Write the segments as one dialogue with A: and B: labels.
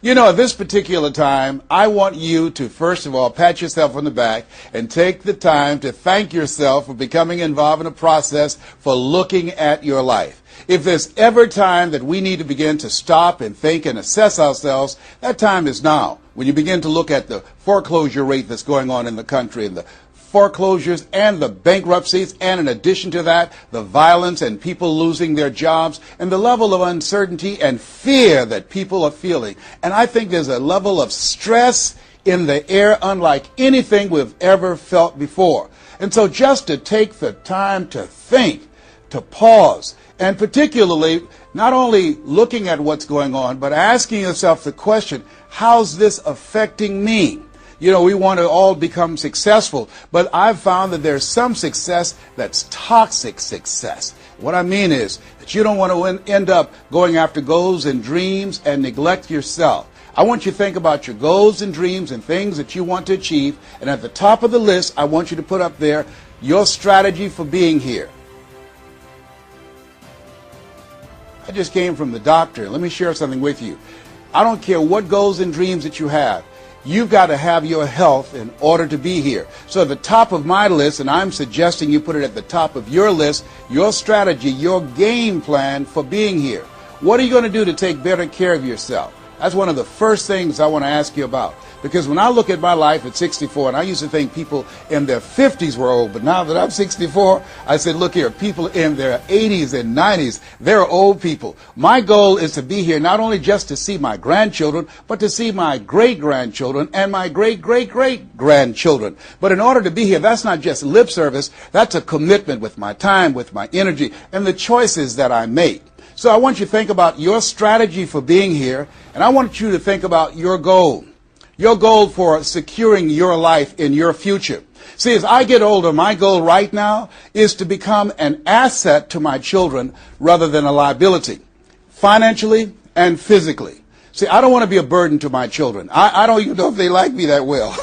A: You know, at this particular time, I want you to, first of all, pat yourself on the back and take the time to thank yourself for becoming involved in a process for looking at your life. If there's ever time that we need to begin to stop and think and assess ourselves, that time is now. When you begin to look at the foreclosure rate that's going on in the country and the foreclosures and the bankruptcies, and in addition to that, the violence and people losing their jobs and the level of uncertainty and fear that people are feeling. And I think there's a level of stress in the air unlike anything we've ever felt before. And so just to take the time to think, to pause, and particularly not only looking at what's going on, but asking yourself the question, how's this affecting me? You know, we want to all become successful, but I've found that there's some success that's toxic success. What I mean is that you don't want to end up going after goals and dreams and neglect yourself. I want you to think about your goals and dreams and things that you want to achieve, and at the top of the list, I want you to put up there your strategy for being here. I just came from the doctor. Let me share something with you. I don't care what goals and dreams that you have. You've got to have your health in order to be here. So at the top of my list, and I'm suggesting you put it at the top of your list, your strategy, your game plan for being here. What are you going to do to take better care of yourself? That's one of the first things I want to ask you about. Because when I look at my life at 64, and I used to think people in their 50s were old, but now that I'm 64, I said, look here, people in their 80s and 90s, they're old people. My goal is to be here not only just to see my grandchildren, but to see my great-grandchildren and my great-great-great-grandchildren. But in order to be here, that's not just lip service, that's a commitment with my time, with my energy, and the choices that I make. So I want you to think about your strategy for being here, and I want you to think about your goal. Your goal for securing your life in your future. See, as I get older, my goal right now is to become an asset to my children rather than a liability, financially and physically. See, I don't want to be a burden to my children. I don't even know if they like me that well.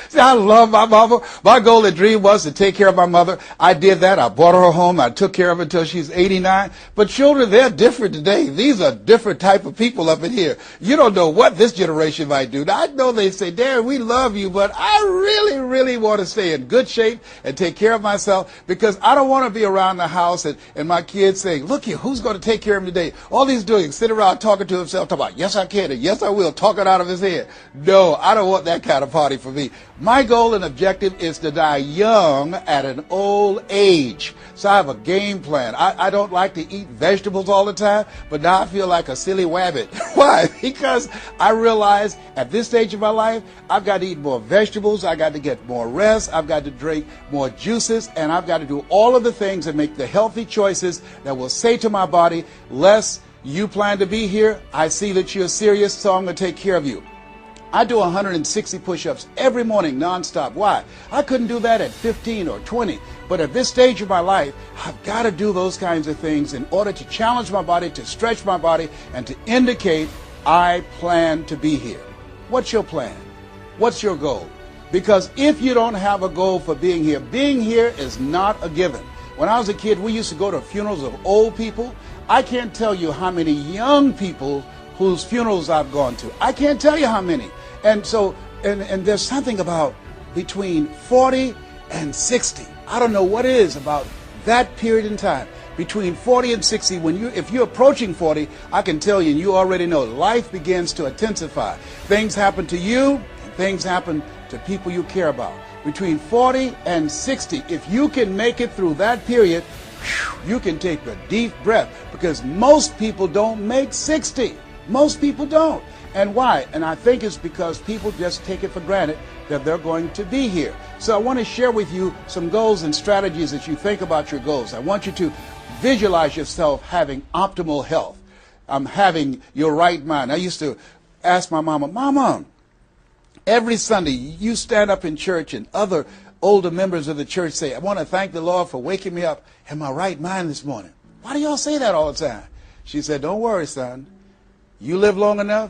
A: See, I love my mama. My goal and dream was to take care of my mother. I did that. I brought her home. I took care of her until she's 89. But children, they're different today. These are different type of people up in here. You don't know what this generation might do. Now, I know they say, Darren, we love you, but I really, really want to stay in good shape and take care of myself because I don't want to be around the house and my kids saying, look here, who's going to take care of him today? All he's doing is sit around talking to himself, talking about, yes, I can, and yes, I will, talking out of his head. No, I don't want that kind of party for me. My goal and objective is to die young at an old age. So I have a game plan. I don't like to eat vegetables all the time, but now I feel like a silly wabbit. Why? Because I realize at this stage of my life, I've got to eat more vegetables, I've got to get more rest, I've got to drink more juices, and I've got to do all of the things that make the healthy choices that will say to my body, Les, you plan to be here, I see that you're serious, so I'm going to take care of you. I do 160 push-ups every morning nonstop. Why? I couldn't do that at 15 or 20. But at this stage of my life, I've got to do those kinds of things in order to challenge my body, to stretch my body, and to indicate I plan to be here. What's your plan? What's your goal? Because if you don't have a goal for being here is not a given. When I was a kid, we used to go to funerals of old people. I can't tell you how many young people whose funerals I've gone to. I can't tell you how many. And so, and there's something about between 40 and 60. I don't know what it is about that period in time. Between 40 and 60, if you're approaching 40, I can tell you, and you already know, life begins to intensify. Things happen to you, and things happen to people you care about. Between 40 and 60, if you can make it through that period, you can take a deep breath, because most people don't make 60. Most people don't. And why? And I think it's because people just take it for granted that they're going to be here. So I want to share with you some goals and strategies as you think about your goals. I want you to visualize yourself having optimal health. Having your right mind. I used to ask my mama, Mama, every Sunday you stand up in church and other older members of the church say, I want to thank the Lord for waking me up in my right mind this morning. Why do y'all say that all the time? She said, don't worry, son. You live long enough,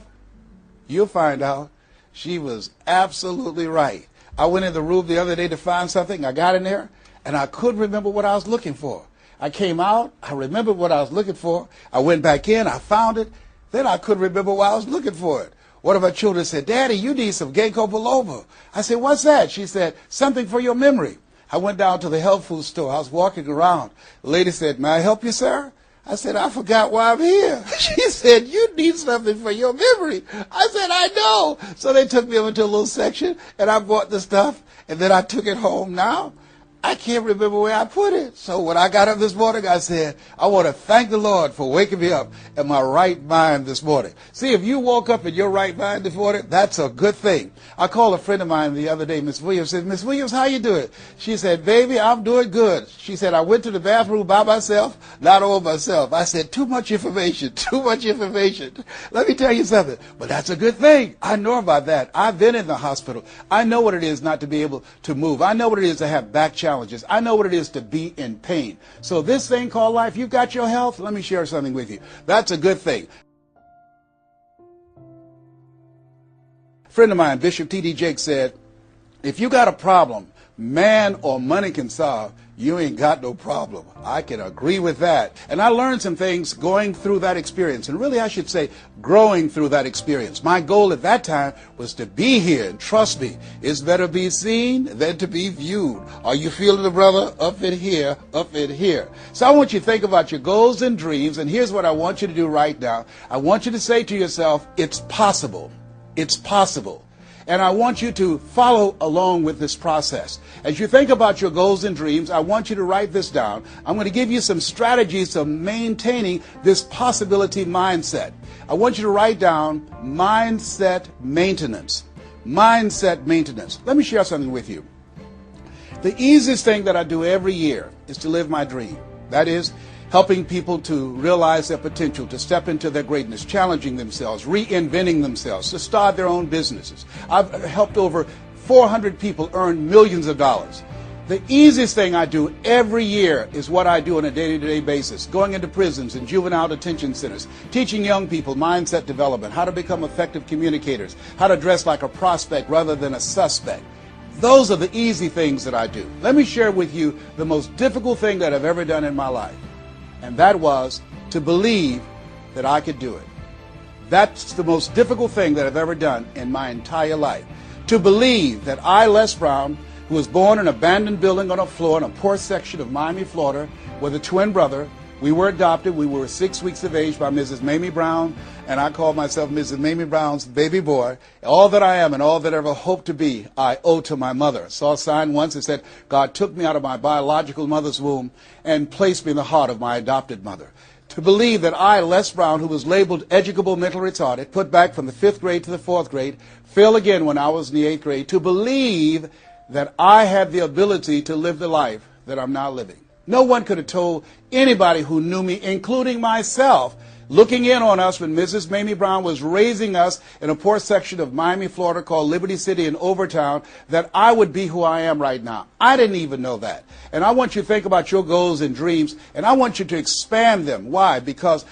A: you'll find out. She was absolutely right. I went in the room the other day to find something. I got in there, and I couldn't remember what I was looking for. I came out, I remembered what I was looking for. I went back in, I found it. Then I couldn't remember why I was looking for it. One of my children said, Daddy, you need some ginkgo biloba. I said, what's that? She said, something for your memory. I went down to the health food store. I was walking around. The lady said, may I help you, sir? I said, I forgot why I'm here. She said, you need something for your memory. I said, I know. So they took me over to a little section, and I bought the stuff, and then I took it home. Now, I can't remember where I put it. So when I got up this morning, I said, I want to thank the Lord for waking me up in my right mind this morning. See, if you woke up in your right mind this morning, that's a good thing. I called a friend of mine the other day, Miss Williams, said, Miss Williams, how you doing? She said, baby, I'm doing good. She said, I went to the bathroom by myself, not all myself. I said, too much information, too much information. Let me tell you something, but that's a good thing. I know about that. I've been in the hospital. I know what it is not to be able to move. I know what it is to have back challenges. I know what it is to be in pain. So this thing called life, you've got your health. Let me share something with you. That's a good thing. A friend of mine, Bishop T.D. Jakes, said, if you got a problem man or money can solve, you ain't got no problem. I can agree with that. And I learned some things going through that experience. And really, I should say, growing through that experience. My goal at that time was to be here. And trust me, it's better be seen than to be viewed. Are you feeling it, brother? Up in here, up in here. So I want you to think about your goals and dreams. And here's what I want you to do right now. I want you to say to yourself, it's possible. It's possible. And I want you to follow along with this process. As you think about your goals and dreams, I want you to write this down. I'm going to give you some strategies of maintaining this possibility mindset. I want you to write down mindset maintenance. Mindset maintenance. Let me share something with you. The easiest thing that I do every year is to live my dream. That is, helping people to realize their potential, to step into their greatness, challenging themselves, reinventing themselves, to start their own businesses. I've helped over 400 people earn millions of dollars. The easiest thing I do every year is what I do on a day-to-day basis, going into prisons and juvenile detention centers, teaching young people mindset development, how to become effective communicators, how to dress like a prospect rather than a suspect. Those are the easy things that I do. Let me share with you the most difficult thing that I've ever done in my life. And that was to believe that I could do it. That's the most difficult thing that I've ever done in my entire life. To believe that I, Les Brown, who was born in an abandoned building on a floor in a poor section of Miami, Florida, with a twin brother. We were adopted. We were 6 weeks of age by Mrs. Mamie Brown, and I call myself Mrs. Mamie Brown's baby boy. All that I am and all that I ever hope to be, I owe to my mother. I saw a sign once that said, God took me out of my biological mother's womb and placed me in the heart of my adopted mother. To believe that I, Les Brown, who was labeled educable mental retarded, put back from the 5th grade to the 4th grade, failed again when I was in the 8th grade, to believe that I had the ability to live the life that I'm now living. No one could have told anybody who knew me, including myself, looking in on us when Mrs. Mamie Brown was raising us in a poor section of Miami, Florida called Liberty City in Overtown, that I would be who I am right now. I didn't even know that. And I want you to think about your goals and dreams, and I want you to expand them. Why? Because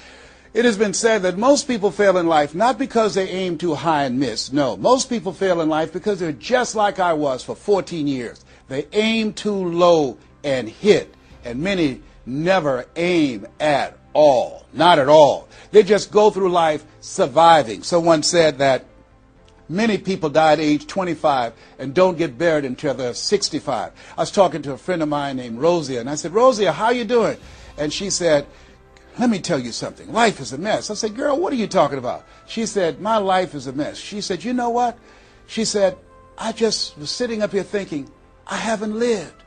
A: it has been said that most people fail in life not because they aim too high and miss. No, most people fail in life because they're just like I was for 14 years. They aim too low and hit. And many never aim at all, not at all. They just go through life surviving. Someone said that many people die at age 25 and don't get buried until they're 65. I was talking to a friend of mine named Rosia, and I said, Rosia, how you doing? And she said, let me tell you something. Life is a mess. I said, girl, what are you talking about? She said, my life is a mess. She said, you know what? She said, I just was sitting up here thinking, I haven't lived.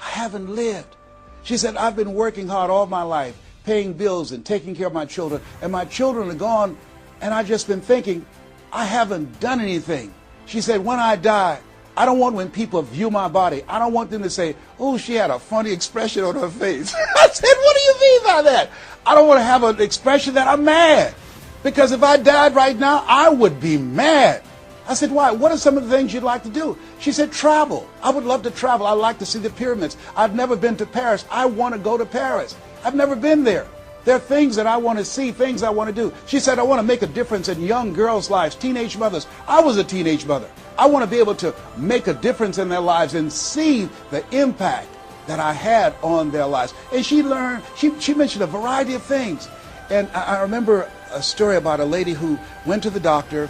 A: I haven't lived. She said, I've been working hard all my life, paying bills and taking care of my children, and my children are gone, and I've just been thinking, I haven't done anything. She said, when I die, I don't want when people view my body, I don't want them to say, oh, she had a funny expression on her face. I said, what do you mean by that? I don't want to have an expression that I'm mad. Because if I died right now, I would be mad. I said, why? What are some of the things you'd like to do? She said, travel. I would love to travel. I'd like to see the pyramids. I've never been to Paris. I want to go to Paris. I've never been there. There are things that I want to see, things I want to do. She said, I want to make a difference in young girls' lives, teenage mothers. I was a teenage mother. I want to be able to make a difference in their lives and see the impact that I had on their lives. And she learned, she mentioned a variety of things. And I remember a story about a lady who went to the doctor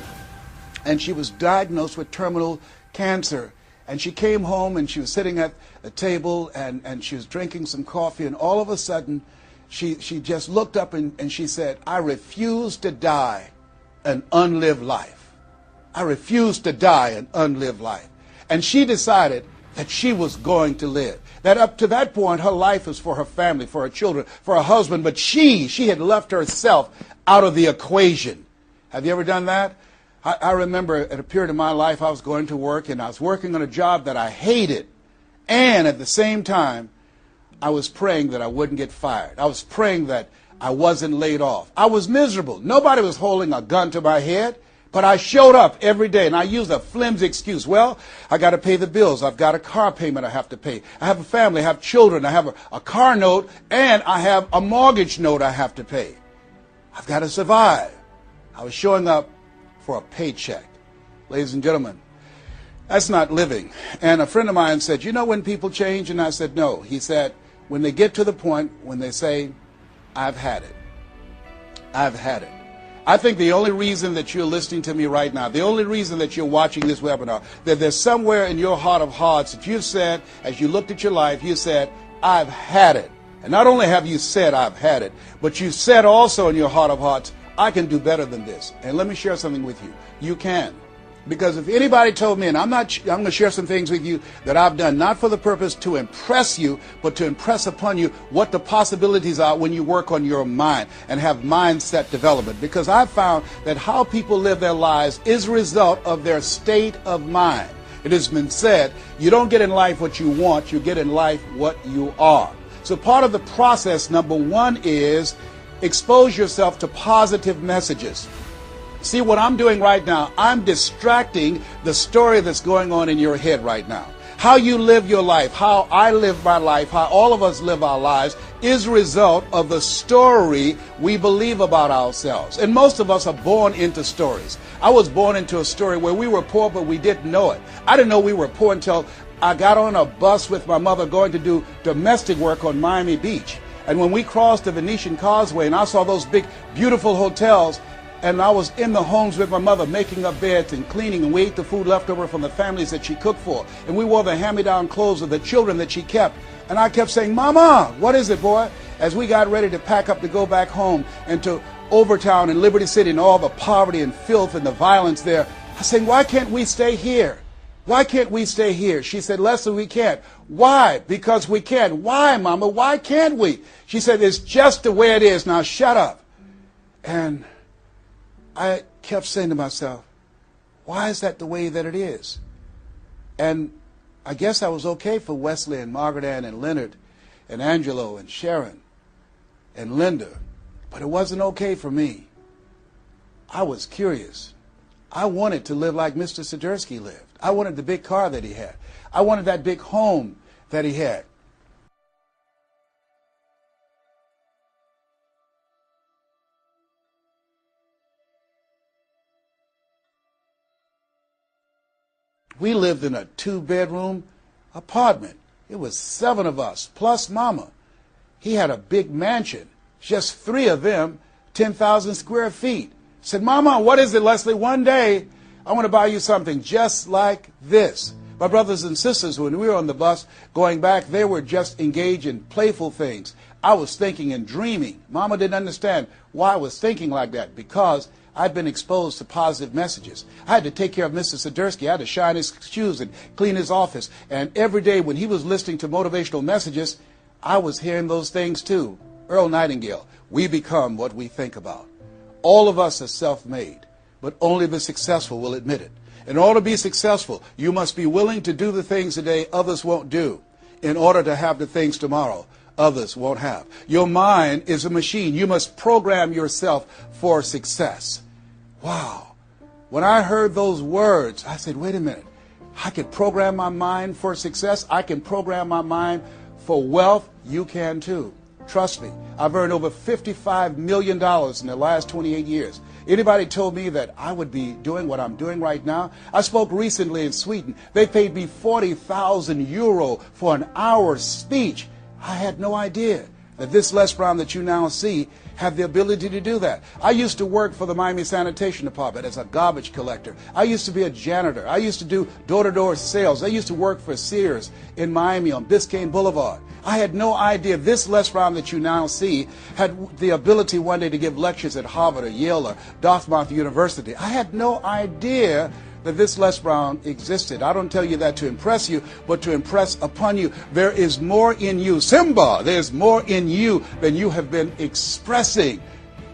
A: and she was diagnosed with terminal cancer. And she came home and she was sitting at a table and she was drinking some coffee, and all of a sudden she just looked up and she said, "I refuse to die an unlived life. I refuse to die an unlived life." And she decided that she was going to live. That up to that point, her life was for her family, for her children, for her husband, but she had left herself out of the equation. Have you ever done that? I remember at a period of my life I was going to work and I was working on a job that I hated. And at the same time, I was praying that I wouldn't get fired. I was praying that I wasn't laid off. I was miserable. Nobody was holding a gun to my head, but I showed up every day and I used a flimsy excuse. Well, I got to pay the bills. I've got a car payment I have to pay. I have a family. I have children. I have a car note, and I have a mortgage note I have to pay. I've got to survive. I was showing up for a paycheck. Ladies and gentlemen, that's not living. And a friend of mine said, "You know when people change?" And I said, "No." He said, "When they get to the point when they say, 'I've had it. I've had it.'" I think the only reason that you're listening to me right now, the only reason that you're watching this webinar, that there's somewhere in your heart of hearts that you've said, as you looked at your life, you said, "I've had it." And not only have you said, "I've had it," but you said also in your heart of hearts, "I can do better than this." And let me share something with you. You can. Because if anybody told me, and I'm going to share some things with you that I've done, not for the purpose to impress you, but to impress upon you what the possibilities are when you work on your mind and have mindset development. Because I've found that how people live their lives is a result of their state of mind. It has been said, you don't get in life what you want, you get in life what you are. So part of the process, number one, is expose yourself to positive messages. See what I'm doing right now? I'm distracting the story that's going on in your head right now. How you live your life, how I live my life, how all of us live our lives is a result of the story we believe about ourselves. And most of us are born into stories. I was born into a story where we were poor, but we didn't know it. I didn't know we were poor until I got on a bus with my mother going to do domestic work on Miami Beach. And when we crossed the Venetian Causeway and I saw those big, beautiful hotels, and I was in the homes with my mother making up beds and cleaning, and we ate the food left over from the families that she cooked for. And we wore the hand-me-down clothes of the children that she kept. And I kept saying, "Mama, what is it, boy?" As we got ready to pack up to go back home and to Overtown and Liberty City and all the poverty and filth and the violence there, I was saying, "Why can't we stay here? Why can't we stay here?" She said, "Leslie, we can't." "Why?" "Because we can't." "Why, Mama? Why can't we?" She said, "It's just the way it is. Now shut up." And I kept saying to myself, why is that the way that it is? And I guess I was okay for Wesley and Margaret Ann and Leonard and Angelo and Sharon and Linda, but it wasn't okay for me. I was curious. I wanted to live like Mr. Sidursky lived. I wanted the big car that he had. I wanted that big home that he had. We lived in a 2-bedroom apartment. It was 7 of us, plus Mama. He had a big mansion, just 3 of them, 10,000 square feet. I said, "Mama, what is it, Leslie? One day I want to buy you something just like this." My brothers and sisters, when we were on the bus going back, they were just engaged in playful things. I was thinking and dreaming. Mama didn't understand why I was thinking like that, because I'd been exposed to positive messages. I had to take care of Mr. Sidursky. I had to shine his shoes and clean his office. And every day when he was listening to motivational messages, I was hearing those things too. Earl Nightingale, we become what we think about. All of us are self-made, but only the successful will admit it. In order to be successful, you must be willing to do the things today others won't do in order to have the things tomorrow others won't have. Your mind is a machine. You must program yourself for success. Wow. When I heard those words, I said, wait a minute. I can program my mind for success. I can program my mind for wealth. You can too. Trust me. I've earned over $55 million in the last 28 years. Anybody told me that I would be doing what I'm doing right now? I spoke recently in Sweden. They paid me 40,000 euro for an hour's speech. I had no idea. that this Les Brown that you now see had the ability to do that. I used to work for the Miami Sanitation Department as a garbage collector. I used to be a janitor. I used to do door-to-door sales. I used to work for Sears in Miami on Biscayne Boulevard. I had no idea this Les Brown that you now see had the ability one day to give lectures at Harvard or Yale or Dartmouth University. I had no idea that this Les Brown existed. I don't tell you that to impress you, but to impress upon you. There is more in you. Simba, there's more in you than you have been expressing.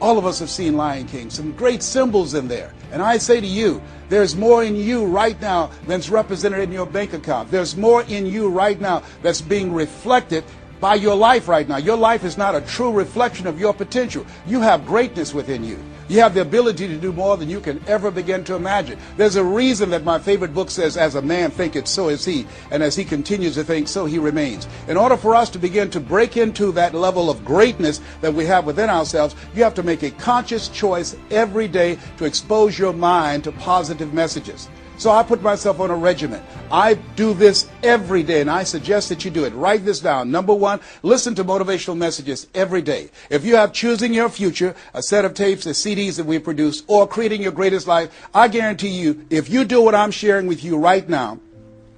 A: All of us have seen Lion King, some great symbols in there. And I say to you, there's more in you right now than's represented in your bank account. There's more in you right now that's being reflected by your life right now. Your life is not a true reflection of your potential. You have greatness within you. You have the ability to do more than you can ever begin to imagine. There's a reason that my favorite book says, as a man thinketh, so is he. And as he continues to think, so he remains. In order for us to begin to break into that level of greatness that we have within ourselves, you have to make a conscious choice every day to expose your mind to positive messages. So I put myself on a regimen. I do this every day, and I suggest that you do it. Write this down. Number one, listen to motivational messages every day. If you have Choosing Your Future, a set of tapes, the CDs that we produce, or Creating Your Greatest Life, I guarantee you, if you do what I'm sharing with you right now,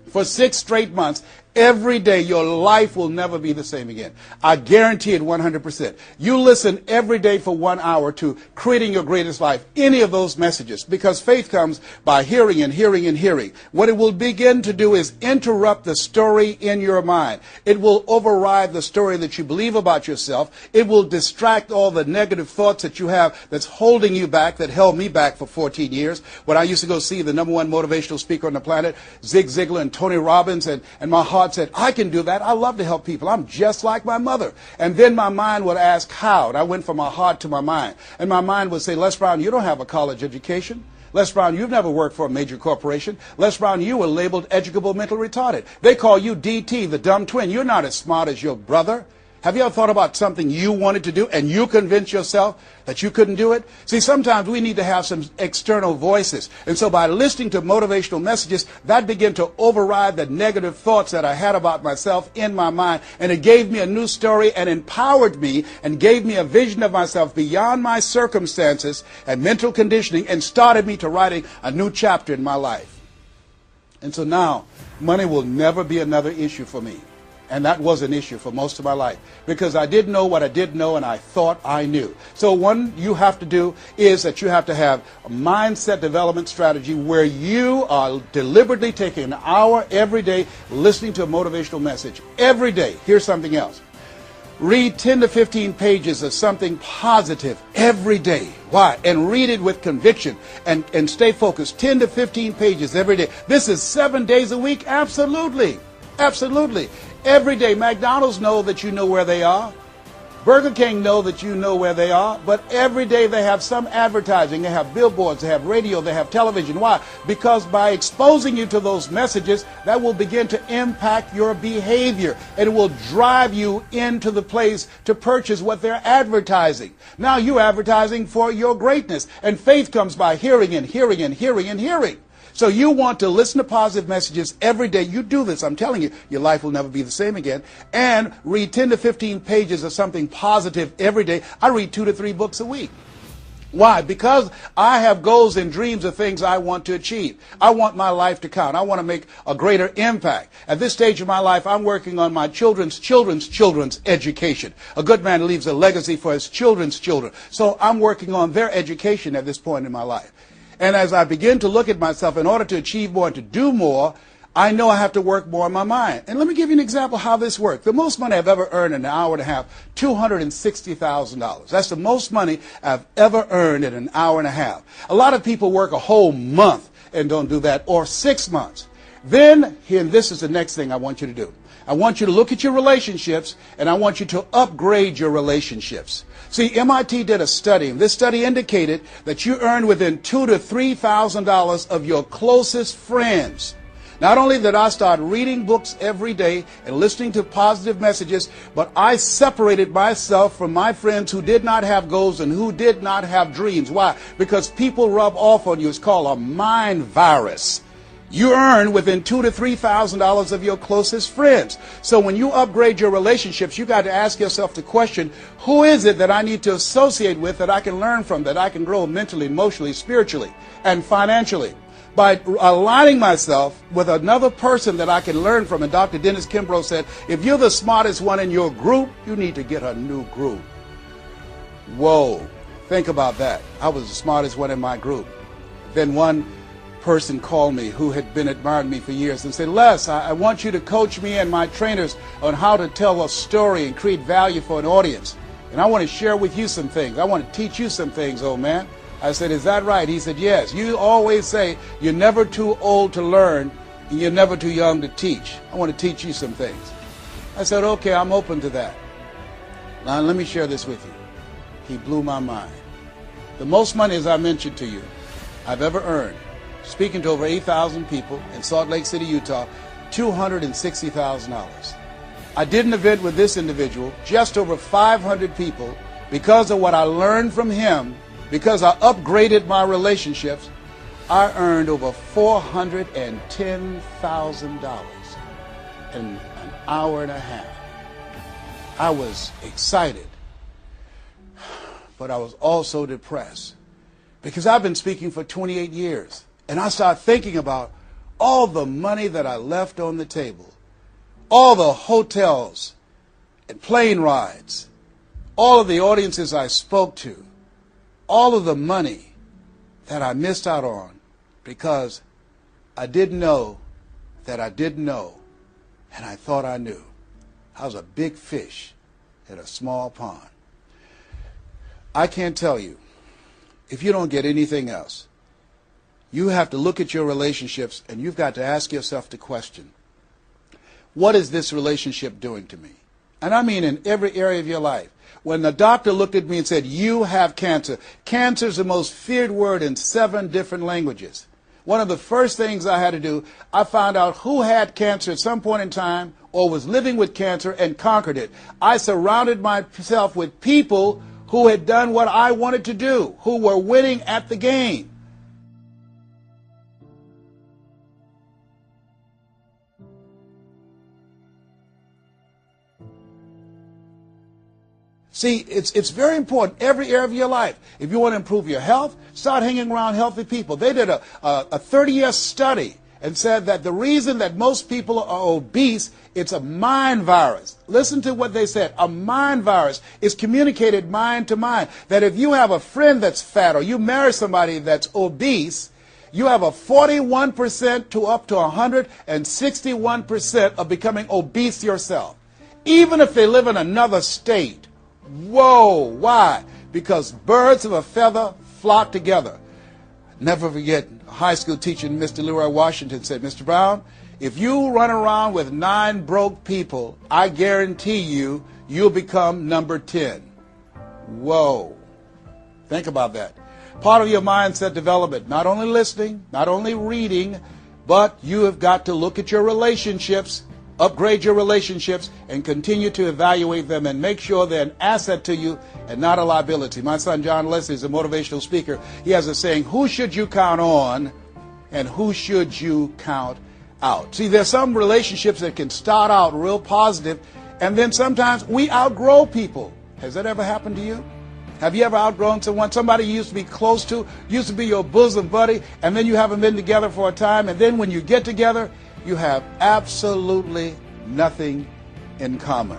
A: for 6 straight months, every day, your life will never be the same again. I guarantee it 100%. You listen every day for 1 hour to Creating Your Greatest Life, any of those messages, because faith comes by hearing and hearing and hearing. What it will begin to do is interrupt the story in your mind. It will override the story that you believe about yourself. It will distract all the negative thoughts that you have that's holding you back, that held me back for 14 years. When I used to go see the #1 motivational speaker on the planet, Zig Ziglar and Tony Robbins, and my heart said, I can do that. I love to help people. I'm just like my mother. And then my mind would ask how. And I went from my heart to my mind. And my mind would say, Les Brown, you don't have a college education. Les Brown, you've never worked for a major corporation. Les Brown, you were labeled educable mental retarded. They call you DT, the dumb twin. You're not as smart as your brother. Have you ever thought about something you wanted to do and you convinced yourself that you couldn't do it? See, sometimes we need to have some external voices. And so by listening to motivational messages, that began to override the negative thoughts that I had about myself in my mind. And it gave me a new story and empowered me and gave me a vision of myself beyond my circumstances and mental conditioning and started me to writing a new chapter in my life. And so now, money will never be another issue for me. And that was an issue for most of my life because I didn't know what I didn't know and I thought I knew. So one you have to do is that you have to have a mindset development strategy where you are deliberately taking an hour every day listening to a motivational message. Every day. Here's something else. Read 10 to 15 pages of something positive every day. Why? And read it with conviction and stay focused. 10 to 15 pages every day. This is 7 days a week? Absolutely. Absolutely. Every day, McDonald's know that you know where they are. Burger King know that you know where they are. But every day they have some advertising. They have billboards, they have radio, they have television. Why? Because by exposing you to those messages, that will begin to impact your behavior. And it will drive you into the place to purchase what they're advertising. Now you're advertising for your greatness. And faith comes by hearing and hearing and hearing and hearing. So you want to listen to positive messages every day. You do this, I'm telling you, your life will never be the same again. And read 10 to 15 pages of something positive every day. I read 2 to 3 books a week. Why? Because I have goals and dreams of things I want to achieve. I want my life to count. I want to make a greater impact. At this stage of my life, I'm working on my children's education. A good man leaves a legacy for his children's children. So I'm working on their education at this point in my life. And as I begin to look at myself, in order to achieve more and to do more, I know I have to work more in my mind. And let me give you an example how this works. The most money I've ever earned in an hour and a half, $260,000. That's the most money I've ever earned in an hour and a half. A lot of people work a whole month and don't do that, or 6 months. Then, and this is the next thing I want you to do. I want you to look at your relationships, and I want you to upgrade your relationships. See, MIT did a study, and this study indicated that you earn within $2,000 to $3,000 of your closest friends. Not only did I start reading books every day and listening to positive messages, but I separated myself from my friends who did not have goals and who did not have dreams. Why? Because people rub off on you. It's called a mind virus. you earn within $2,000 to $3,000 of your closest friends. So when you upgrade your relationships, you got to ask yourself the question, who is it that I need to associate with, that I can learn from, that I can grow mentally, emotionally, spiritually, and financially? By aligning myself with another person that I can learn from. And Dr. Dennis Kimbrough said, if you're the smartest one in your group, you need to get a new group. Whoa, think about that. I was the smartest one in my group. Then one person called me who had been admiring me for years and said, Les, I want you to coach me and my trainers on how to tell a story and create value for an audience. And I want to share with you some things. I want to teach you some things, old man. I said, is that right? He said, yes. You always say you're never too old to learn and you're never too young to teach. I want to teach you some things. I said, okay, I'm open to that. Now let me share this with you. He blew my mind. The most money, as I mentioned to you, I've ever earned, speaking to over 8,000 people in Salt Lake City, Utah, $260,000. I did an event with this individual, just over 500 people, because of what I learned from him. Because I upgraded my relationships, I earned over $410,000 in an hour and a half. I was excited, but I was also depressed because I've been speaking for 28 years. And I started thinking about all the money that I left on the table, all the hotels and plane rides, all of the audiences I spoke to, all of the money that I missed out on because I didn't know that I didn't know, and I thought I knew. I was a big fish in a small pond. I can't tell you, if you don't get anything else, you have to look at your relationships and you've got to ask yourself the question, what is this relationship doing to me? And I mean in every area of your life. When the doctor looked at me and said, you have cancer. Cancer is the most feared word in 7 different languages. One of the first things I had to do, I found out who had cancer at some point in time or was living with cancer and conquered it. I surrounded myself with people who had done what I wanted to do, who were winning at the game. See, it's very important, every area of your life. If you want to improve your health, start hanging around healthy people. They did a 30-year study and said that the reason that most people are obese, it's a mind virus. Listen to what they said. A mind virus is communicated mind to mind. That if you have a friend that's fat or you marry somebody that's obese, you have a 41% to up to 161% of becoming obese yourself. Even if they live in another state. Whoa, why? Because birds of a feather flock together. Never forget, a high school teacher, Mr. Leroy Washington, said, Mr. Brown, if you run around with 9 broke people, I guarantee you, you'll become number 10. Whoa. Think about that. Part of your mindset development, not only listening, not only reading, but you have got to look at your relationships, upgrade your relationships, and continue to evaluate them and make sure they're an asset to you and not a liability. My son John Leslie is a motivational speaker. He has a saying, who should you count on and who should you count out? See, there's some relationships that can start out real positive, and then sometimes we outgrow people. Has that ever happened to you? Have you ever outgrown someone? Somebody you used to be close to, used to be your bosom buddy, and then you haven't been together for a time, and then when you get together, you have absolutely nothing in common.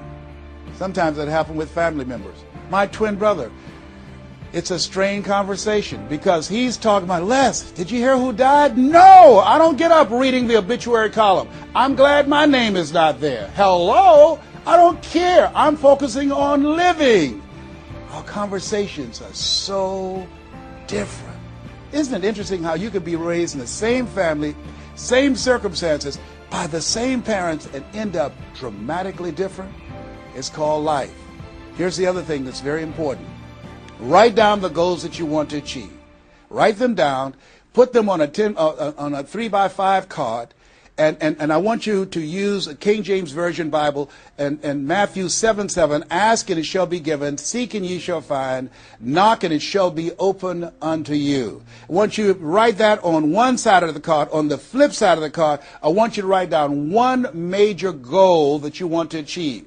A: Sometimes that happens with family members. My twin brother, it's a strained conversation because he's talking about, Les, did you hear who died? No, I don't get up reading the obituary column. I'm glad my name is not there. Hello, I don't care. I'm focusing on living. Our conversations are so different. Isn't it interesting how you could be raised in the same family, same circumstances, by the same parents and end up dramatically different? It's called life. Here's the other thing that's very important. Write down the goals that you want to achieve. Write them down, put them on a 3x5 card, And I want you to use a King James Version Bible and Matthew 7:7, ask and it shall be given, seek and ye shall find, knock and it shall be open unto you. I want you to write that on one side of the card. On the flip side of the card, I want you to write down one major goal that you want to achieve.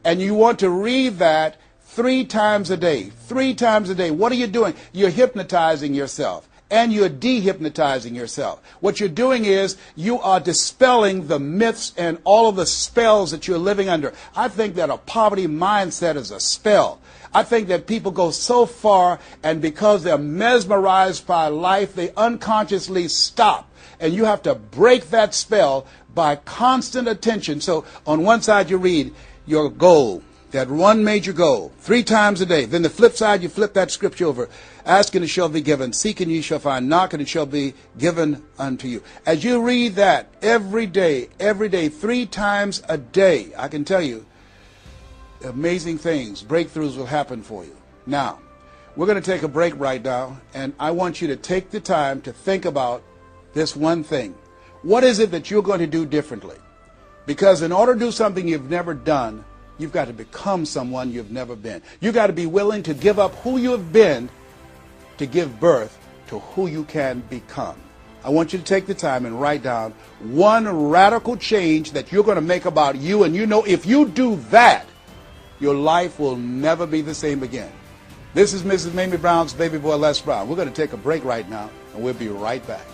A: And you want to read that 3 times a day. 3 times a day. What are you doing? You're hypnotizing yourself. And you're dehypnotizing yourself. What you're doing is you are dispelling the myths and all of the spells that you're living under. I think that a poverty mindset is a spell. I think that people go so far, and because they're mesmerized by life, they unconsciously stop. And you have to break that spell by constant attention. So on one side you read your goal, that one major goal, 3 times a day. Then the flip side, you flip that scripture over. Ask and it shall be given. Seek and ye shall find. Knock and it shall be given unto you. As you read that every day, 3 times a day, I can tell you, amazing things, breakthroughs will happen for you. Now, we're going to take a break right now, and I want you to take the time to think about this one thing. What is it that you're going to do differently? Because in order to do something you've never done, you've got to become someone you've never been. You've got to be willing to give up who you have been to give birth to who you can become. I want you to take the time and write down one radical change that you're going to make about you, and you know if you do that, your life will never be the same again. This is Mrs. Mamie Brown's baby boy Les Brown. We're going to take a break right now, and we'll be right back.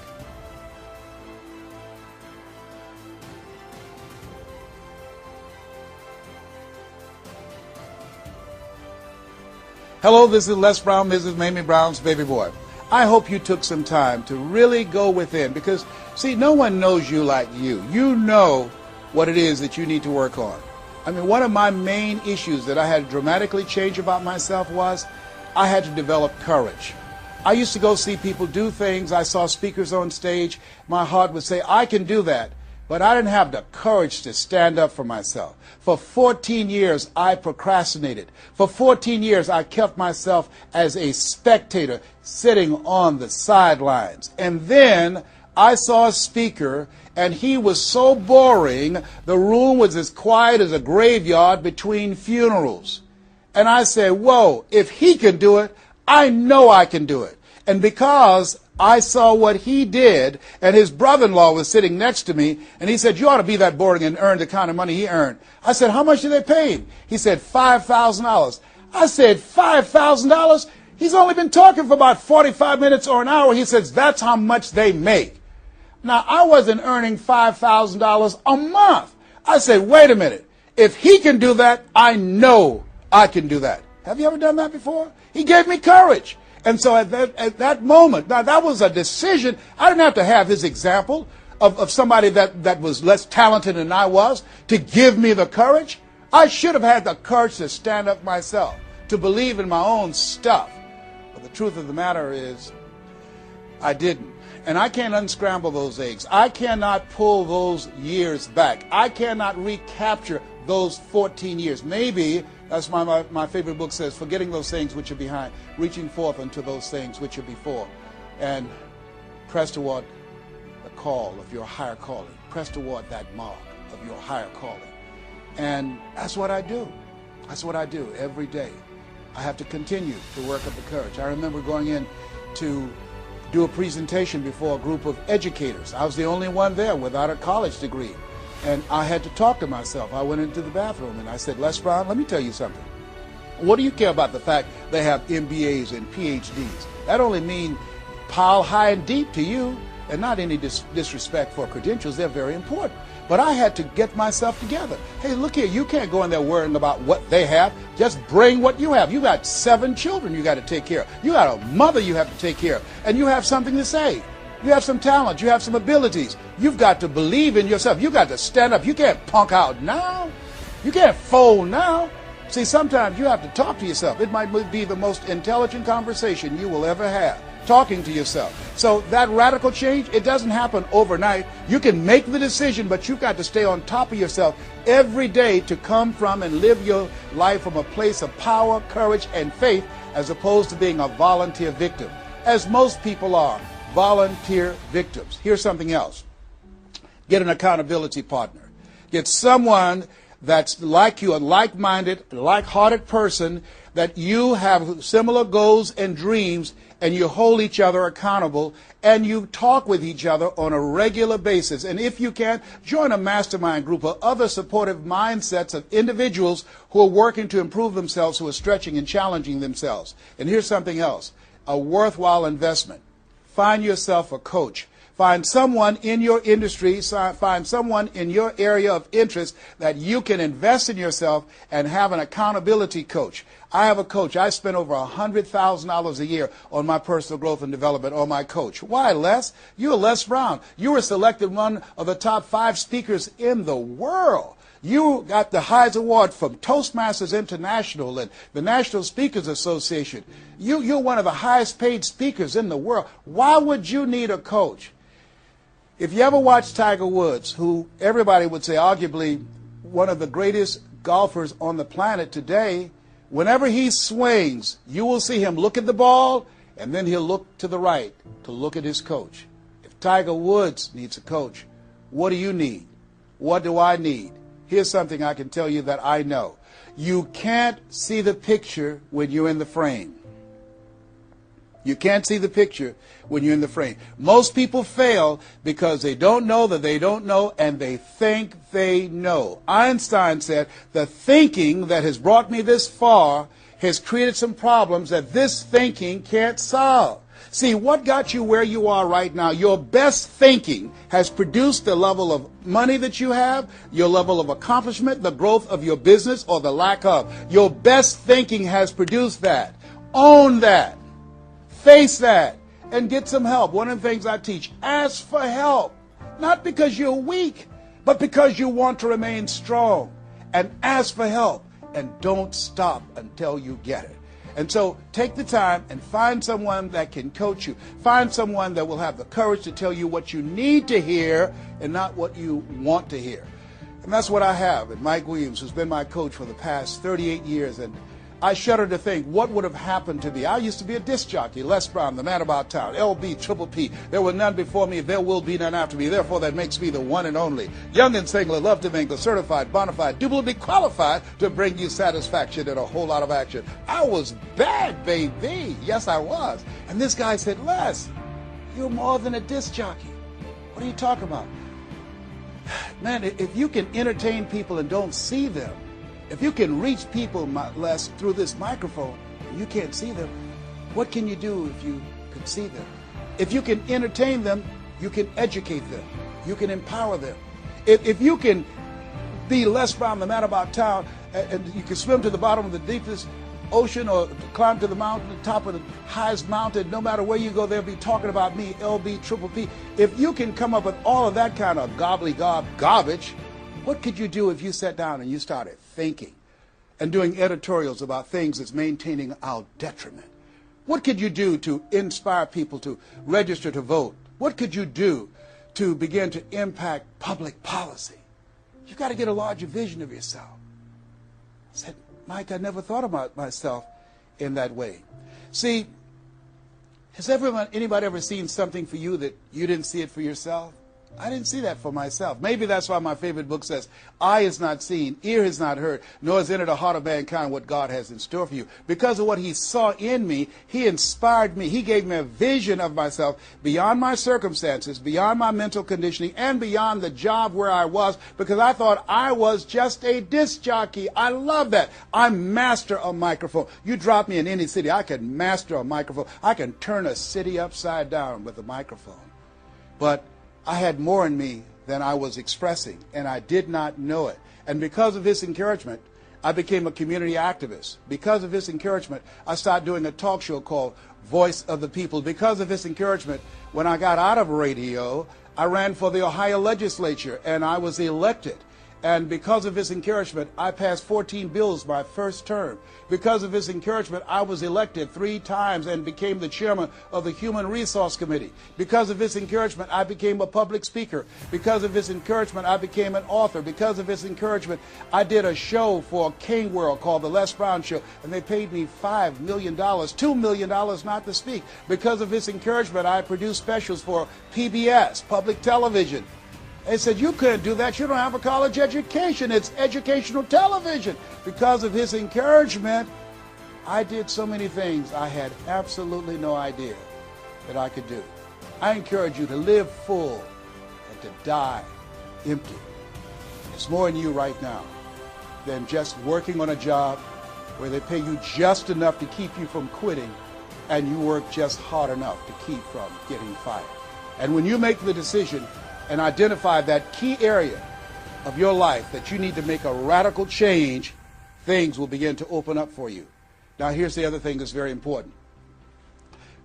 A: Hello, this is Les Brown, Mrs. Mamie Brown's baby boy. I hope you took some time to really go within, because, see, no one knows you like you. You know what it is that you need to work on. I mean, one of my main issues that I had to dramatically change about myself was I had to develop courage. I used to go see people do things. I saw speakers on stage. My heart would say, I can do that. But I didn't have the courage to stand up for myself. For 14 years, I procrastinated. For 14 years, I kept myself as a spectator sitting on the sidelines. And then I saw a speaker, and he was so boring, the room was as quiet as a graveyard between funerals. And I said, whoa, if he can do it, I know I can do it. And because I saw what he did, and his brother-in-law was sitting next to me, and he said, you ought to be that boring and earn the kind of money he earned. I said, how much do they pay him? He said, $5,000. I said, $5,000? He's only been talking for about 45 minutes or an hour. He says, that's how much they make. Now, I wasn't earning $5,000 a month. I said, wait a minute. If he can do that, I know I can do that. Have you ever done that before? He gave me courage. And so at that moment, now that was a decision. I didn't have to have his example of somebody that was less talented than I was to give me the courage. I should have had the courage to stand up myself, to believe in my own stuff. But the truth of the matter is, I didn't. And I can't unscramble those eggs. I cannot pull those years back. I cannot recapture those 14 years. Maybe that's why my favorite book says, forgetting those things which are behind, reaching forth unto those things which are before, and press toward the call of your higher calling. Press toward that mark of your higher calling. And that's what I do. That's what I do every day. I have to continue to work up the courage. I remember going in to do a presentation before a group of educators. I was the only one there without a college degree. And I had to talk to myself. I went into the bathroom and I said, Les Brown, let me tell you something. What do you care about the fact they have MBAs and PhDs? That only means pile high and deep to you, and not any disrespect for credentials. They're very important. But I had to get myself together. Hey, look here, you can't go in there worrying about what they have. Just bring what you have. You got 7 children you got to take care of. You got a mother you have to take care of. And you have something to say. You have some talent. You have some abilities. You've got to believe in yourself. You got to stand up. You can't punk out now. You can't fold now. See, sometimes you have to talk to yourself. It might be the most intelligent conversation you will ever have, talking to yourself. So that radical change, it doesn't happen overnight. You can make the decision, but you've got to stay on top of yourself every day to come from and live your life from a place of power, courage, and faith, as opposed to being a volunteer victim, as most people are. Volunteer victims. Here's something else. Get an accountability partner. Get someone that's like you, a like-minded, like-hearted person, that you have similar goals and dreams, and you hold each other accountable, and you talk with each other on a regular basis. And if you can, join a mastermind group of other supportive mindsets of individuals who are working to improve themselves, who are stretching and challenging themselves. And here's something else, a worthwhile investment. Find yourself a coach. Find someone in your industry, find someone in your area of interest that you can invest in yourself and have an accountability coach. I have a coach. I spend over $100,000 a year on my personal growth and development on my coach. Why, Les? You're Les Brown. You were selected one of the top 5 speakers in the world. You got the highest award from Toastmasters International and the National Speakers Association. You're one of the highest paid speakers in the world. Why would you need a coach? If you ever watch Tiger Woods, who everybody would say arguably one of the greatest golfers on the planet today, whenever he swings, you will see him look at the ball, and then he'll look to the right to look at his coach. If Tiger Woods needs a coach, what do you need? What do I need? Here's something I can tell you that I know. You can't see the picture when you're in the frame. You can't see the picture when you're in the frame. Most people fail because they don't know that they don't know, and they think they know. Einstein said, the thinking that has brought me this far has created some problems that this thinking can't solve. See, what got you where you are right now? Your best thinking has produced the level of money that you have, your level of accomplishment, the growth of your business, or the lack of. Your best thinking has produced that. Own that. Face that. And get some help. One of the things I teach, ask for help. Not because you're weak, but because you want to remain strong. And ask for help. And don't stop until you get it. And so take the time and find someone that can coach you. Find someone that will have the courage to tell you what you need to hear and not what you want to hear. And that's what I have. And Mike Williams, who's been my coach for the past 38 years, and I shudder to think what would have happened to me. I used to be a disc jockey, Les Brown, the man about town, LB, Triple P. There were none before me, there will be none after me. Therefore, that makes me the one and only. Young and single, love to mingle, certified, bona fide, duly qualified to bring you satisfaction and a whole lot of action. I was bad, baby. Yes, I was. And this guy said, Les, you're more than a disc jockey. What are you talking about? Man, if you can entertain people and don't see them, if you can reach people, Les, through this microphone, and you can't see them, what can you do if you could see them? If you can entertain them, you can educate them. You can empower them. If you can be Les Brown, the man about town, and you can swim to the bottom of the deepest ocean or climb to the mountain, the top of the highest mountain, no matter where you go, they'll be talking about me, LB, Triple P. If you can come up with all of that kind of gobbly-gob garbage, what could you do if you sat down and you started thinking and doing editorials about things that's maintaining our detriment? What could you do to inspire people to register to vote? What could you do to begin to impact public policy? You've got to get a larger vision of yourself. I said, Mike, I never thought about myself in that way. See, has anybody ever seen something for you that you didn't see it for yourself? I didn't see that for myself. Maybe that's why my favorite book says, eye has not seen, ear has not heard, nor has entered the heart of mankind what God has in store for you. Because of what he saw in me, he inspired me. He gave me a vision of myself beyond my circumstances, beyond my mental conditioning, and beyond the job where I was, because I thought I was just a disc jockey. I love that. I'm master of microphone. You drop me in any city, I can master a microphone. I can turn a city upside down with a microphone. But I had more in me than I was expressing, and I did not know it. And because of his encouragement, I became a community activist. Because of his encouragement, I started doing a talk show called Voice of the People. Because of his encouragement, when I got out of radio, I ran for the Ohio legislature, and I was elected. And because of his encouragement, I passed 14 bills my first term. Because of his encouragement, I was elected 3 times and became the chairman of the Human Resource Committee. Because of his encouragement, I became a public speaker. Because of his encouragement, I became an author. Because of his encouragement, I did a show for King World called The Les Brown Show, and they paid me $5 million, $2 million not to speak. Because of his encouragement, I produced specials for PBS, public television. They said, you couldn't do that. You don't have a college education. It's educational television. Because of his encouragement, I did so many things I had absolutely no idea that I could do. I encourage you to live full and to die empty. It's more in you right now than just working on a job where they pay you just enough to keep you from quitting and you work just hard enough to keep from getting fired. And when you make the decision and identify that key area of your life that you need to make a radical change, things will begin to open up for you. Now here's the other thing that's very important.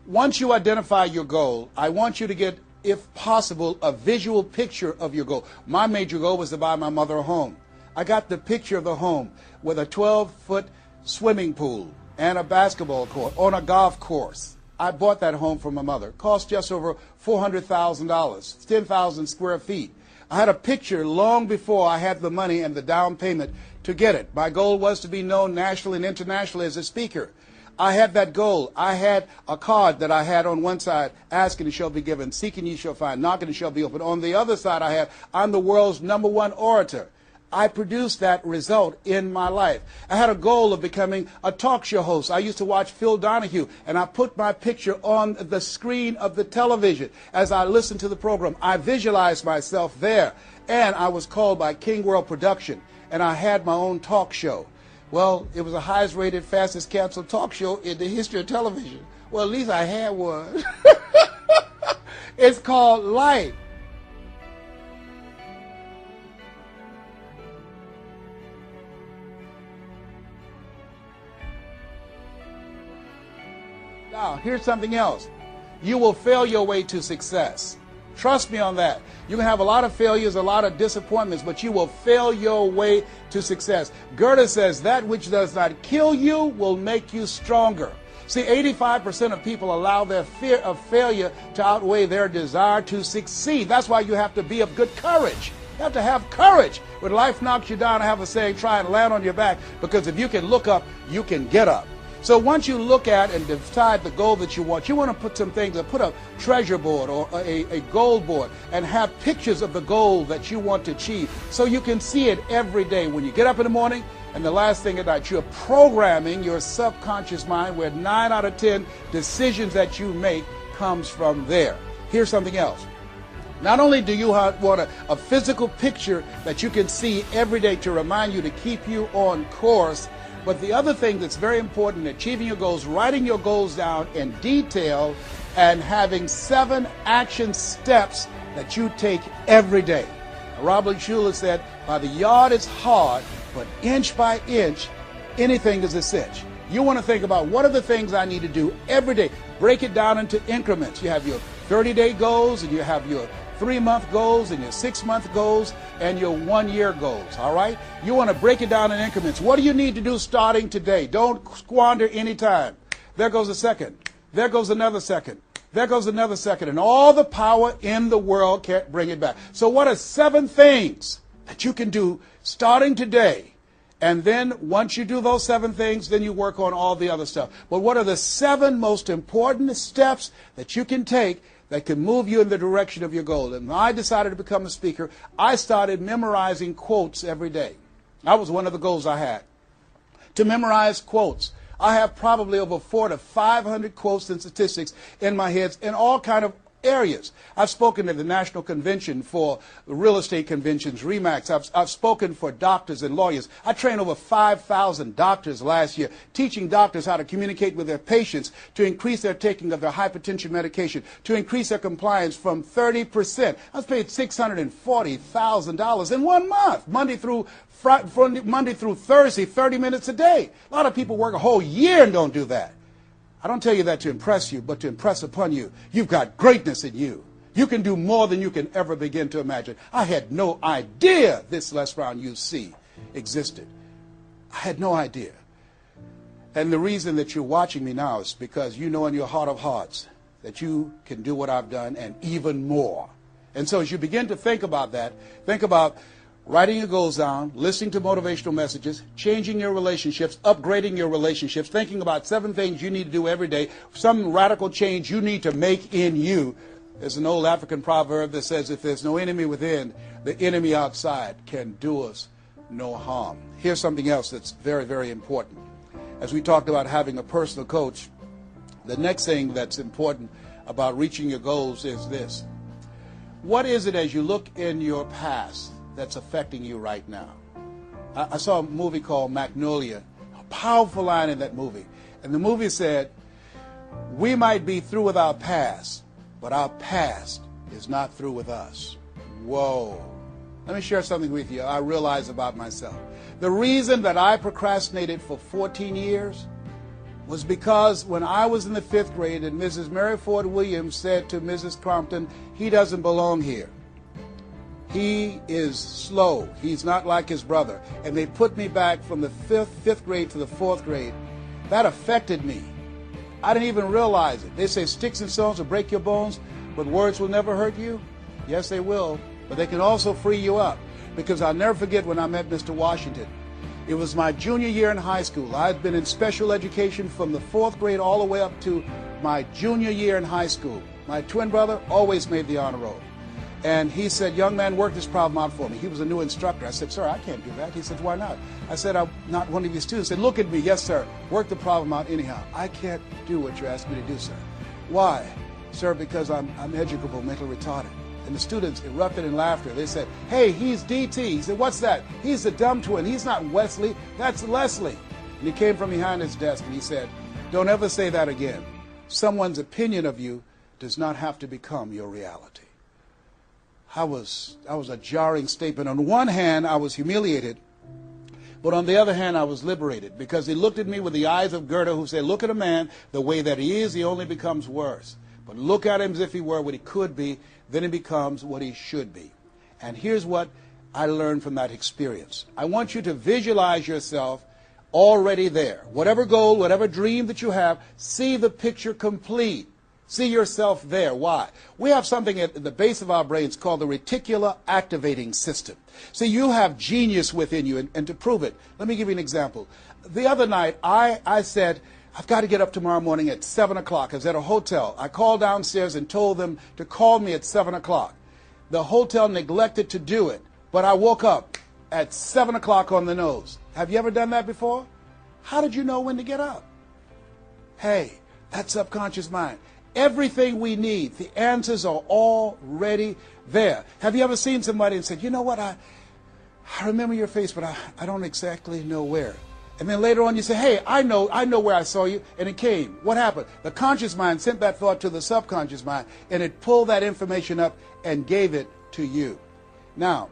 A: Once you identify your goal, I want you to get, if possible, a visual picture of your goal. My major goal was to buy my mother a home. I got the picture of the home with a 12-foot swimming pool and a basketball court on a golf course. I bought that home for my mother. It cost just over $400,000, 10,000 square feet. I had a picture long before I had the money and the down payment to get it. My goal was to be known nationally and internationally as a speaker. I had that goal. I had a card that I had on one side, asking it shall be given, seeking ye shall find, knocking it shall be opened. On the other side I had, I'm the world's #1 orator. I produced that result in my life. I had a goal of becoming a talk show host. I used to watch Phil Donahue, and I put my picture on the screen of the television. As I listened to the program, I visualized myself there, and I was called by King World Production, and I had my own talk show. Well, it was the highest rated, fastest canceled talk show in the history of television. Well, at least I had one. It's called Light. Now, here's something else. You will fail your way to success. Trust me on that. You can have a lot of failures, a lot of disappointments, but you will fail your way to success. Goethe says, that which does not kill you will make you stronger. See, 85% of people allow their fear of failure to outweigh their desire to succeed. That's why you have to be of good courage. You have to have courage. When life knocks you down, I have a saying, try and land on your back, because if you can look up, you can get up. So once you look at and decide the goal that you want to put some things, put a treasure board or a goal board and have pictures of the goal that you want to achieve so you can see it every day when you get up in the morning and the last thing at night. You're programming your subconscious mind where 9 out of 10 decisions that you make comes from there. Here's something else. Not only do you want a physical picture that you can see every day to remind you to keep you on course, but the other thing that's very important in achieving your goals, writing your goals down in detail and having 7 action steps that you take every day. Robert Schuller said, by the yard it's hard, but inch by inch, anything is a cinch. You want to think about what are the things I need to do every day. Break it down into increments. You have your 30-day goals, and you have your 3-month goals, and your 6-month goals, and your 1-year goals, all right? You want to break it down in increments. What do you need to do starting today? Don't squander any time. There goes a second. There goes another second. There goes another second. And all the power in the world can't bring it back. So what are 7 things that you can do starting today? And then once you do those 7 things, then you work on all the other stuff. But what are the 7 most important steps that you can take that can move you in the direction of your goal? And when I decided to become a speaker, I started memorizing quotes every day. That was one of the goals I had, to memorize quotes. I have probably over 400 to 500 quotes and statistics in my head in all kind of areas. I've spoken at the National Convention for real estate conventions, RE/MAX. I've spoken for doctors and lawyers. I trained over 5,000 doctors last year, teaching doctors how to communicate with their patients to increase their taking of their hypertension medication, to increase their compliance from 30%. I was paid $640,000 in 1 month, Monday through Thursday, 30 minutes a day. A lot of people work a whole year and don't do that. I don't tell you that to impress you, but to impress upon you. You've got greatness in you. You can do more than you can ever begin to imagine. I had no idea this Les Brown you see existed. I had no idea. And the reason that you're watching me now is because you know in your heart of hearts that you can do what I've done and even more. And so as you begin to think about that, think about writing your goals down, listening to motivational messages, changing your relationships, upgrading your relationships, thinking about 7 things you need to do every day, some radical change you need to make in you. There's an old African proverb that says, if there's no enemy within, the enemy outside can do us no harm. Here's something else that's very, very important. As we talked about having a personal coach, the next thing that's important about reaching your goals is this. What is it as you look in your past that's affecting you right now? I saw a movie called Magnolia, a powerful line in that movie. And the movie said, we might be through with our past, but our past is not through with us. Whoa. Let me share something with you I realize about myself. The reason that I procrastinated for 14 years was because when I was in the 5th grade and Mrs. Mary Ford Williams said to Mrs. Crompton, he doesn't belong here. He is slow. He's not like his brother. And they put me back from the 5th grade to the 4th grade. That affected me. I didn't even realize it. They say sticks and stones will break your bones, but words will never hurt you. Yes, they will. But they can also free you up. Because I'll never forget when I met Mr. Washington. It was my junior year in high school. I had been in special education from the 4th grade all the way up to my junior year in high school. My twin brother always made the honor roll. And he said, young man, work this problem out for me. He was a new instructor. I said, sir, I can't do that. He said, why not? I said, I'm not one of your students. He said, look at me. Yes, sir. Work the problem out anyhow. I can't do what you're asking me to do, sir. Why? Sir, because I'm educable, mentally retarded. And the students erupted in laughter. They said, hey, he's DT. He said, what's that? He's the dumb twin. He's not Wesley. That's Leslie. And he came from behind his desk and he said, don't ever say that again. Someone's opinion of you does not have to become your reality. That was a jarring statement. On one hand, I was humiliated, but on the other hand, I was liberated because he looked at me with the eyes of Goethe who said, look at a man the way that he is, he only becomes worse. But look at him as if he were what he could be, then he becomes what he should be. And here's what I learned from that experience. I want you to visualize yourself already there. Whatever goal, whatever dream that you have, see the picture complete. See yourself there. Why? We have something at the base of our brains called the reticular activating system. See, you have genius within you, and to prove it, let me give you an example. The other night, I said, I've got to get up tomorrow morning at 7 o'clock. I was at a hotel. I called downstairs and told them to call me at 7 o'clock. The hotel neglected to do it, but I woke up at 7 o'clock on the nose. Have you ever done that before? How did you know when to get up? Hey, that subconscious mind. Everything we need, the answers are already there. Have you ever seen somebody and said, you know what, I remember your face, but I don't exactly know where. And then later on you say, hey, I know where I saw you, and it came. What happened? The conscious mind sent that thought to the subconscious mind, and it pulled that information up and gave it to you. Now,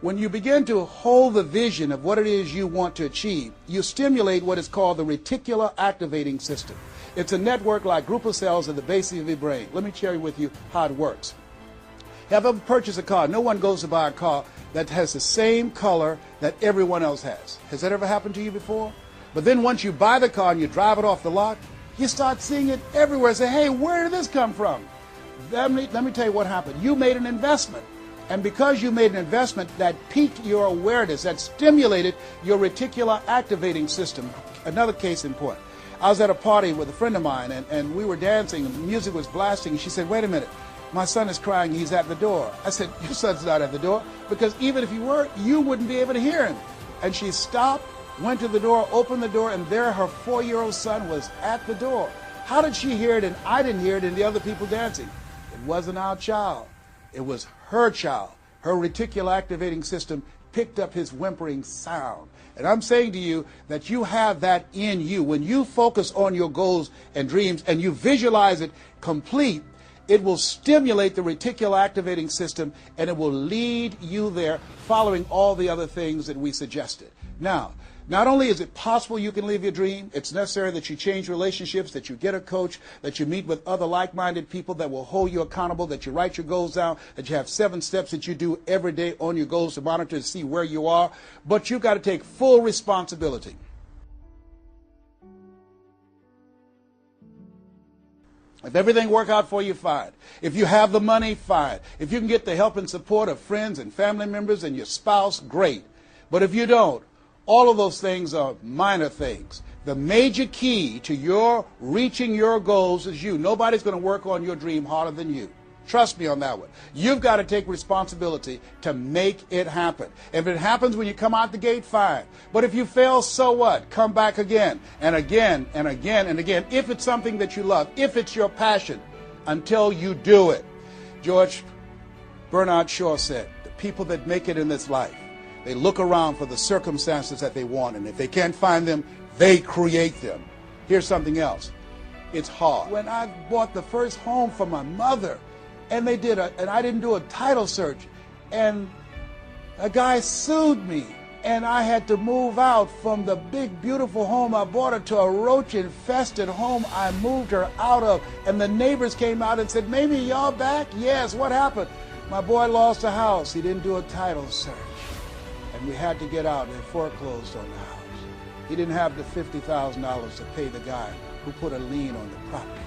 A: when you begin to hold the vision of what it is you want to achieve, you stimulate what is called the reticular activating system. It's a network like group of cells at the base of your brain. Let me share with you how it works. Have you ever purchased a car? No one goes to buy a car that has the same color that everyone else has. Has that ever happened to you before? But then once you buy the car and you drive it off the lot, you start seeing it everywhere. Say, hey, where did this come from? Let me tell you what happened. You made an investment. And because you made an investment, that piqued your awareness, that stimulated your reticular activating system. Another case in point. I was at a party with a friend of mine, and we were dancing, and the music was blasting, and she said, wait a minute, my son is crying, he's at the door. I said, your son's not at the door, because even if he were, you wouldn't be able to hear him. And she stopped, went to the door, opened the door, and there her 4-year-old son was at the door. How did she hear it and I didn't hear it and the other people dancing? It wasn't our child. It was her child. Her reticular activating system picked up his whimpering sound. And I'm saying to you that you have that in you. When you focus on your goals and dreams and you visualize it complete, it will stimulate the reticular activating system and it will lead you there following all the other things that we suggested. Now, not only is it possible you can live your dream, it's necessary that you change relationships, that you get a coach, that you meet with other like-minded people that will hold you accountable, that you write your goals down, that you have 7 steps that you do every day on your goals to monitor to see where you are. But you've got to take full responsibility. If everything work out for you, fine. If you have the money, fine. If you can get the help and support of friends and family members and your spouse, great. But if you don't, all of those things are minor things. The major key to your reaching your goals is you. Nobody's going to work on your dream harder than you. Trust me on that one. You've got to take responsibility to make it happen. If it happens when you come out the gate, fine. But if you fail, so what? Come back again and again and again and again. If it's something that you love, if it's your passion, until you do it. George Bernard Shaw said, the people that make it in this life, they look around for the circumstances that they want, and if they can't find them, they create them. Here's something else. It's hard. When I bought the first home for my mother, and I didn't do a title search, and a guy sued me, and I had to move out from the big, beautiful home I bought her to a roach-infested home I moved her out of, and the neighbors came out and said, "Mamie, y'all back?" "Yes, what happened?" "My boy lost a house. He didn't do a title search, and we had to get out. They foreclosed on the house. He didn't have the $50,000 to pay the guy who put a lien on the property."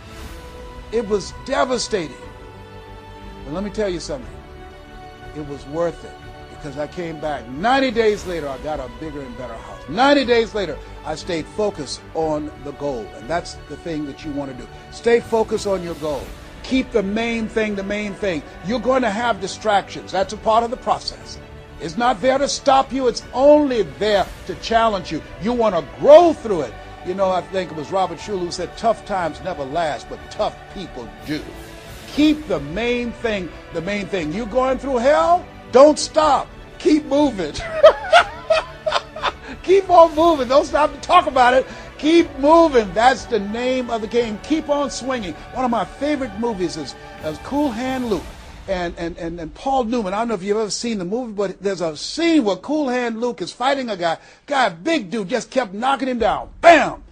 A: It was devastating. But let me tell you something. It was worth it, because I came back. 90 days later, I got a bigger and better house. 90 days later, I stayed focused on the goal. And that's the thing that you want to do. Stay focused on your goal. Keep the main thing the main thing. You're going to have distractions. That's a part of the process. It's not there to stop you. It's only there to challenge you. You want to grow through it. You know, I think it was Robert Schuller who said, "Tough times never last, but tough people do." Keep the main thing the main thing. You going through hell? Don't stop. Keep moving. Keep on moving. Don't stop to talk about it. Keep moving. That's the name of the game. Keep on swinging. One of my favorite movies is Cool Hand Luke and Paul Newman. I don't know if you've ever seen the movie, but there's a scene where Cool Hand Luke is fighting a guy, big dude, just kept knocking him down. Bam!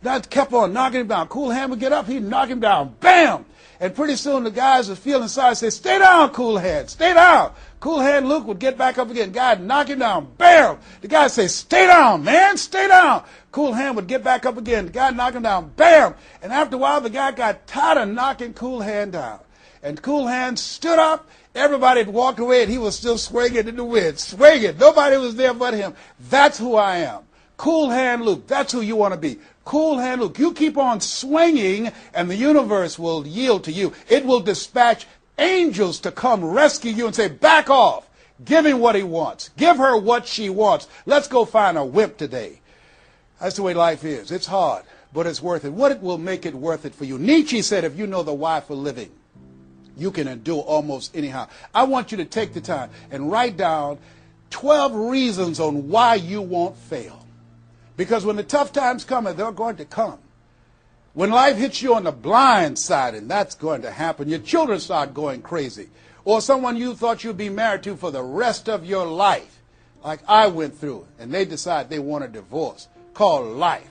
A: That kept on knocking him down. Cool Hand would get up, he'd knock him down. Bam! And pretty soon the guys would feel inside and say, "Stay down, Cool Hand, stay down." Cool Hand Luke would get back up again. Guy would knock him down. Bam! The guy would say, "Stay down, man, stay down." Cool Hand would get back up again. The guy would knock him down. Bam! And after a while, the guy got tired of knocking Cool Hand down. And Cool Hand stood up. Everybody had walked away, and he was still swinging in the wind. Swinging. Nobody was there but him. That's who I am. Cool Hand Luke. That's who you want to be. Cool Hand Luke. You keep on swinging, and the universe will yield to you. It will dispatch angels to come rescue you and say, "Back off. Give him what he wants. Give her what she wants. Let's go find a wimp today." That's the way life is. It's hard, but it's worth it. What will make it worth it for you? Nietzsche said, if you know the why for living, you can endure almost anyhow. I want you to take the time and write down 12 reasons on why you won't fail. Because when the tough times come, and they're going to come, when life hits you on the blind side, and that's going to happen, your children start going crazy, or someone you thought you'd be married to for the rest of your life, like I went through, and they decide they want a divorce, called life.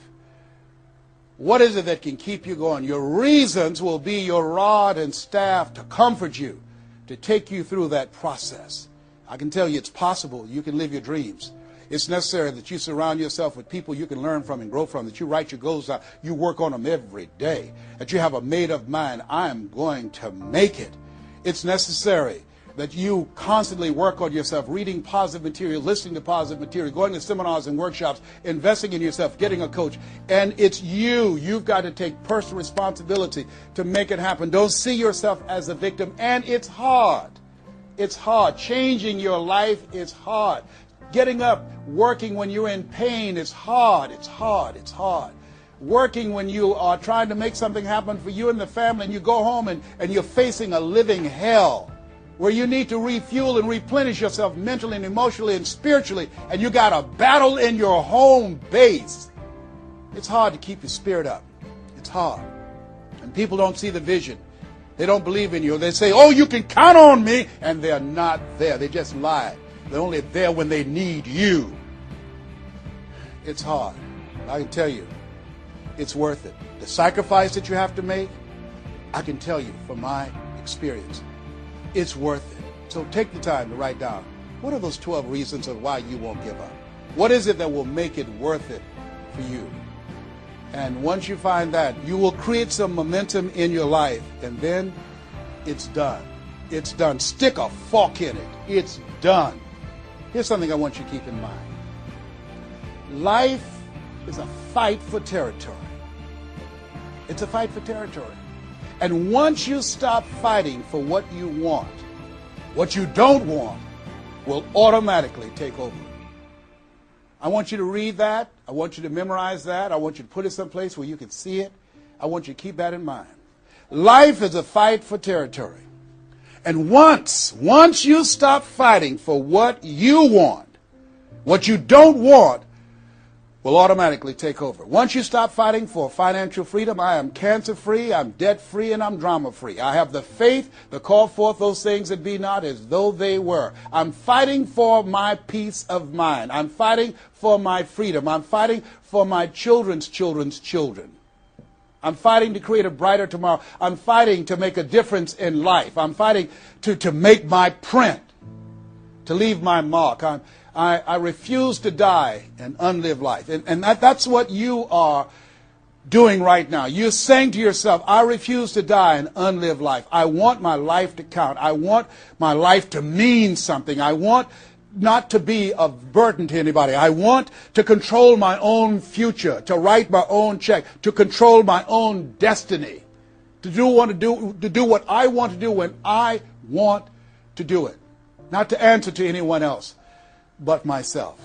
A: What is it that can keep you going? Your reasons will be your rod and staff to comfort you, to take you through that process. I can tell you it's possible. You can live your dreams. It's necessary that you surround yourself with people you can learn from and grow from, that you write your goals out, you work on them every day, that you have a made-up mind, I'm going to make it. It's necessary that you constantly work on yourself, reading positive material, listening to positive material, going to seminars and workshops, investing in yourself, getting a coach. And it's you. You've got to take personal responsibility to make it happen. Don't see yourself as a victim. And it's hard. It's hard. Changing your life is hard. Getting up, working when you're in pain is hard. It's hard. It's hard. Working when you are trying to make something happen for you and the family, and you go home and you're facing a living hell where you need to refuel and replenish yourself mentally and emotionally and spiritually, and you got a battle in your home base. It's hard to keep your spirit up. It's hard. And people don't see the vision. They don't believe in you. They say, "Oh, you can count on me," and they're not there. They just lie. They're only there when they need you. It's hard. I can tell you, it's worth it. The sacrifice that you have to make, I can tell you from my experience, it's worth it. So take the time to write down, what are those 12 reasons of why you won't give up? What is it that will make it worth it for you? And once you find that, you will create some momentum in your life, and then it's done. It's done. Stick a fork in it. It's done. Here's something I want you to keep in mind. Life is a fight for territory. It's a fight for territory. And once you stop fighting for what you want, what you don't want will automatically take over. I want you to read that. I want you to memorize that. I want you to put it someplace where you can see it. I want you to keep that in mind. Life is a fight for territory. And once you stop fighting for what you want, what you don't want will automatically take over. Once you stop fighting for financial freedom, I am cancer-free, I'm debt-free, and I'm drama-free. I have the faith to call forth those things that be not as though they were. I'm fighting for my peace of mind. I'm fighting for my freedom. I'm fighting for my children's children's children. I'm fighting to create a brighter tomorrow. I'm fighting to make a difference in life. I'm fighting to make my print, to leave my mark. I refuse to die and unlive life. And that's what you are doing right now. You're saying to yourself, I refuse to die and unlive life. I want my life to count. I want my life to mean something. I want not to be a burden to anybody. I want to control my own future, to write my own check, to control my own destiny, to do what I want to do when I want to do it, not to answer to anyone else but myself.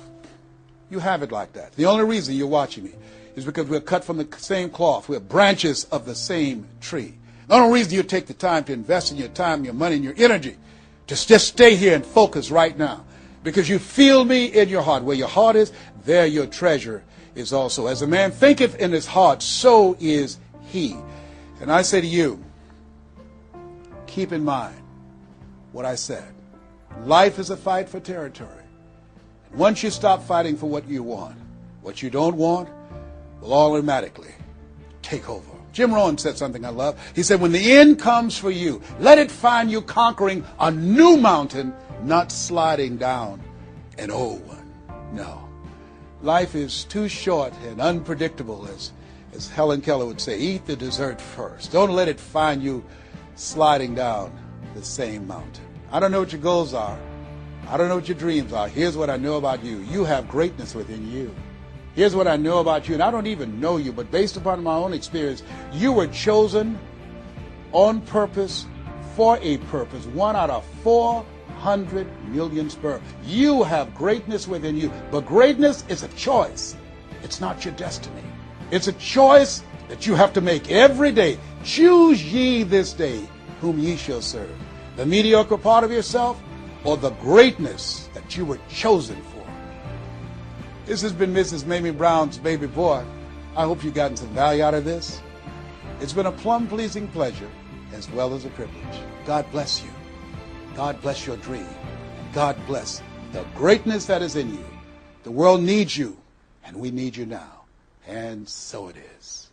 A: You have it like that. The only reason you're watching me is because we're cut from the same cloth. We're branches of the same tree. The only reason you take the time to invest in your time, your money, and your energy to just stay here and focus right now, because you feel me in your heart. Where your heart is, there your treasure is also. As a man thinketh in his heart, so is he. And I say to you, keep in mind what I said. Life is a fight for territory. Once you stop fighting for what you want, what you don't want will automatically take over. Jim Rohn said something I love. He said, when the end comes for you, let it find you conquering a new mountain, not sliding down an old one. No. Life is too short and unpredictable, as Helen Keller would say. Eat the dessert first. Don't let it find you sliding down the same mountain. I don't know what your goals are. I don't know what your dreams are. Here's what I know about you. You have greatness within you. Here's what I know about you, and I don't even know you, but based upon my own experience, you were chosen on purpose for a purpose. 1 out of 400 million sperm. You have greatness within you, but greatness is a choice. It's not your destiny. It's a choice that you have to make every day. Choose ye this day whom ye shall serve. The mediocre part of yourself, or the greatness that you were chosen for. This has been Mrs. Mamie Brown's Baby Boy. I hope you've gotten some value out of this. It's been a plum-pleasing pleasure as well as a privilege. God bless you. God bless your dream. And God bless the greatness that is in you. The world needs you, and we need you now. And so it is.